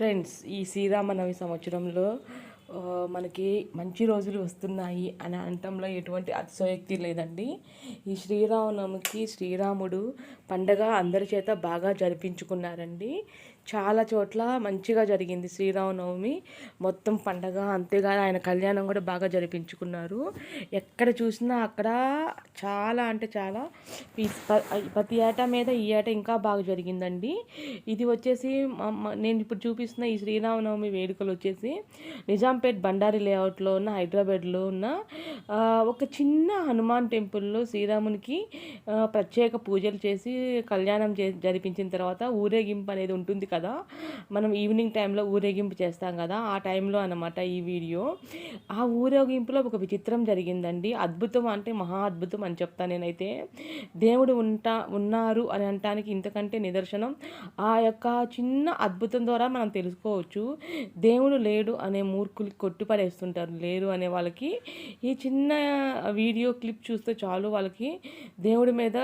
Friends, ఈ శ్రీరామనవమి సంవత్సరంలో మనకి మంచి రోజులు వస్తున్నాయి అని అనటంలో ఎటువంటి అతిశయోక్తి లేదండి. ఈ శ్రీరామనవమికి శ్రీరాముడు పండగ అందరి చేత బాగా జరిపించుకున్నారండి. చాలా చోట్ల మంచిగా జరిగింది శ్రీరామనవమి మొత్తం పండగ. అంతేగాని ఆయన కళ్యాణం కూడా బాగా జరిపించుకున్నారు. ఎక్కడ చూసినా అక్కడ చాలా అంటే చాలా ప్రతి ఏటా మీద ఈ ఏటా ఇంకా బాగా జరిగిందండి. ఇది వచ్చేసి నేను ఇప్పుడు చూపిస్తున్న ఈ శ్రీరామనవమి వేడుకలు వచ్చేసి నిజాంపేట్ బండారి లేఅవుట్లో ఉన్న హైదరాబాద్లో ఉన్న ఒక చిన్న హనుమాన్ టెంపుల్లో శ్రీరామునికి ప్రత్యేక పూజలు చేసి కళ్యాణం జరిపించిన తర్వాత ఊరేగింపు అనేది ఉంటుంది కదా. మనం ఈవినింగ్ టైంలో ఊరేగింపు చేస్తాం కదా, ఆ టైంలో అన్నమాట ఈ వీడియో. ఆ ఊరేగింపులో ఒక విచిత్రం జరిగిందండి. అద్భుతం అంటే మహా అద్భుతం అని చెప్తాను నేనైతే. దేవుడు ఉన్నారు అని అనటానికి ఇంతకంటే నిదర్శనం ఆ యొక్క చిన్న అద్భుతం ద్వారా మనం తెలుసుకోవచ్చు. దేవుడు లేడు అనే మూర్ఖులకి కొట్టిపడేస్తుంటారు, లేరు అనే వాళ్ళకి ఈ చిన్న వీడియో క్లిప్ చూస్తే చాలు వాళ్ళకి దేవుడి మీద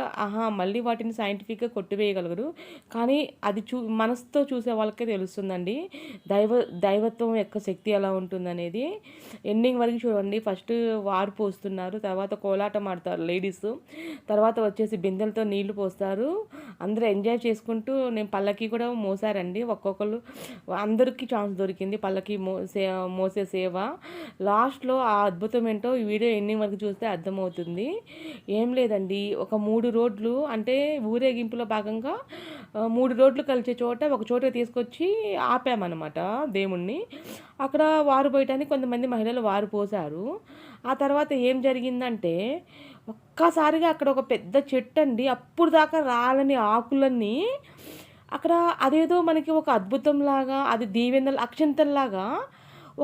మళ్ళీ వాటిని సైంటిఫిక్గా కొట్టివేయగలరు. కానీ అది మనసుతో చూసే వాళ్ళకే తెలుస్తుందండి దైవత్వం యొక్క శక్తి ఎలా ఉంటుందనేది. ఎండింగ్ వరకు చూడండి. ఫస్ట్ వారు పోస్తున్నారు, తర్వాత కోలాటం ఆడతారు లేడీస్, తర్వాత వచ్చేసి బిందెలతో నీళ్లు పోస్తారు. అందరూ ఎంజాయ్ చేసుకుంటూ నేను పల్లకి కూడా మోసారండి. ఒక్కొక్కరు అందరికీ ఛాన్స్ దొరికింది పల్లకి మోసే సేవ. లాస్ట్లో ఆ అద్భుతం ఏంటో ఈ వీడియో ఎండింగ్ వరకు చూస్తే అర్థమవుతుంది. ఏం లేదండి, ఒక 3 రోడ్లు అంటే ఊరేగింపులో భాగంగా 3 రోడ్లు కలిసే చోట ఒక చోట తీసుకొచ్చి ఆపామన్నమాట దేవుణ్ణి. అక్కడ వారు పోయటానికి కొంతమంది మహిళలు వారు పోసారు. ఆ తర్వాత ఏం జరిగిందంటే ఒక్కసారిగా అక్కడ ఒక పెద్ద చెట్టు అండి, అప్పుడు దాకా రాలని ఆకులన్నీ అక్కడ అదేదో మనకి ఒక అద్భుతంలాగా, అది దీవెనల అక్షంతల్లాగా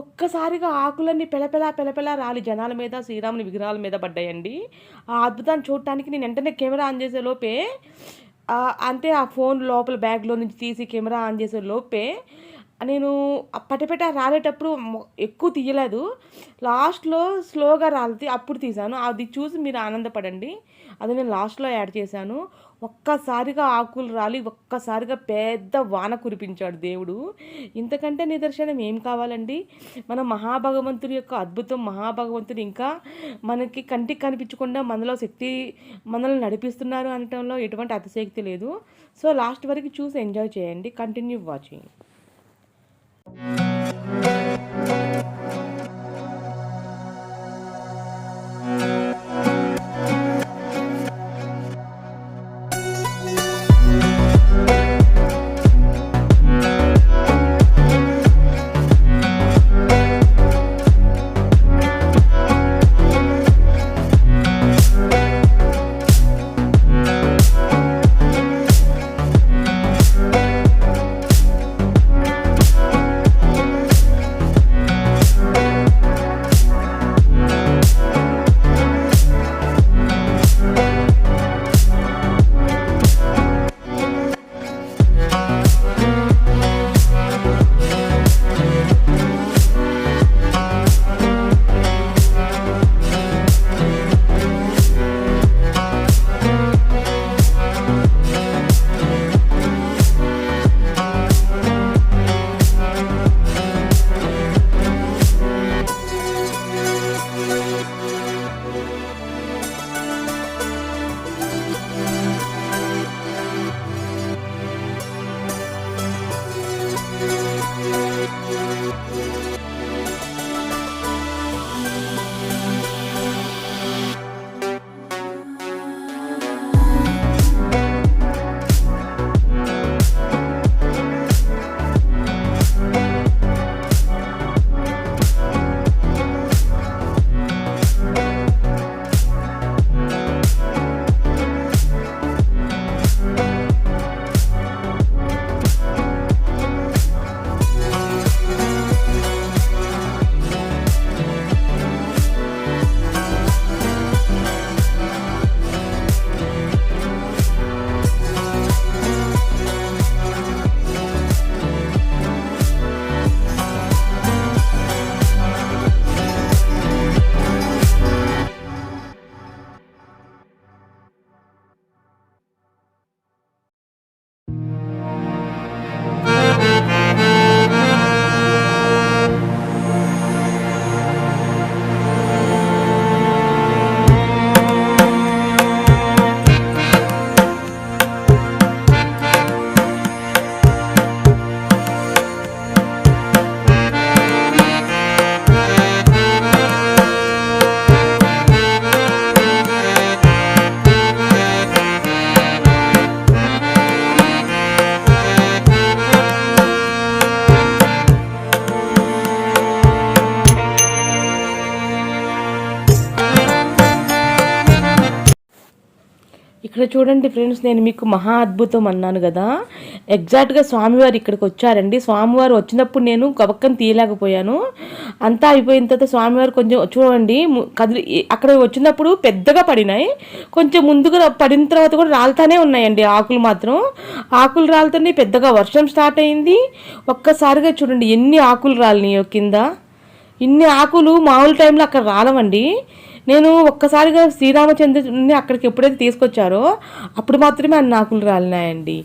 ఒక్కసారిగా ఆకులన్నీ పెళపెళ రాలి జనాల మీద, శ్రీరాముని విగ్రహాల మీద పడ్డాయండి. ఆ అద్భుతాన్ని చూడటానికి నేను వెంటనే కెమెరా ఆన్ చేసే లోపే, అంటే ఆ ఫోన్ లోపల బ్యాగ్లో నుంచి తీసి కెమెరా ఆన్ చేసే లోపే నేను పటపట రాలేటప్పుడు ఎక్కువ తీయలేదు, లాస్ట్లో స్లోగా రాలితే అప్పుడు తీశాను. అది చూసి మీరు ఆనందపడండి. అది నేను లాస్ట్లో యాడ్ చేశాను. ఒక్కసారిగా ఆకులు రాలి ఒక్కసారిగా పెద్ద వాన కురిపించాడు దేవుడు. ఇంతకంటే నిదర్శనం ఏం కావాలండి? మన మహాభగవంతుడి యొక్క అద్భుతం, మహాభగవంతుడు ఇంకా మనకి కంటికి కనిపించకుండా మనలో శక్తి మనల్ని నడిపిస్తున్నారు అనటంలో ఎటువంటి అతిశయోక్తి లేదు. సో లాస్ట్ వరకు చూసి ఎంజాయ్ చేయండి. Continue watching. ఇక్కడ చూడండి ఫ్రెండ్స్, నేను మీకు మహా అద్భుతం అన్నాను కదా, ఎగ్జాక్ట్గా స్వామివారు ఇక్కడికి వచ్చారండి. స్వామివారు వచ్చినప్పుడు నేను గబక్కని తీయలేకపోయాను. అంతా అయిపోయిన తర్వాత స్వామివారు కొంచెం చూడండి కదిలి అక్కడ వచ్చినప్పుడు పెద్దగా పడినాయి, కొంచెం ముందుగా పడిన తర్వాత కూడా రాలుతానే ఉన్నాయండి ఆకులు మాత్రం. ఆకులు రాలుతున్నాయి, పెద్దగా వర్షం స్టార్ట్ అయింది. ఒక్కసారిగా చూడండి ఎన్ని ఆకులు రాలినాయో కింద. ఇన్ని ఆకులు మామూలు టైంలో అక్కడ రాలవండి. నేను ఒక్కసారిగా శ్రీరామచంద్రుని అక్కడికి ఎప్పుడైతే తీసుకొచ్చారో అప్పుడు మాత్రమే అన్ని ఆకులు రాలినాయండి.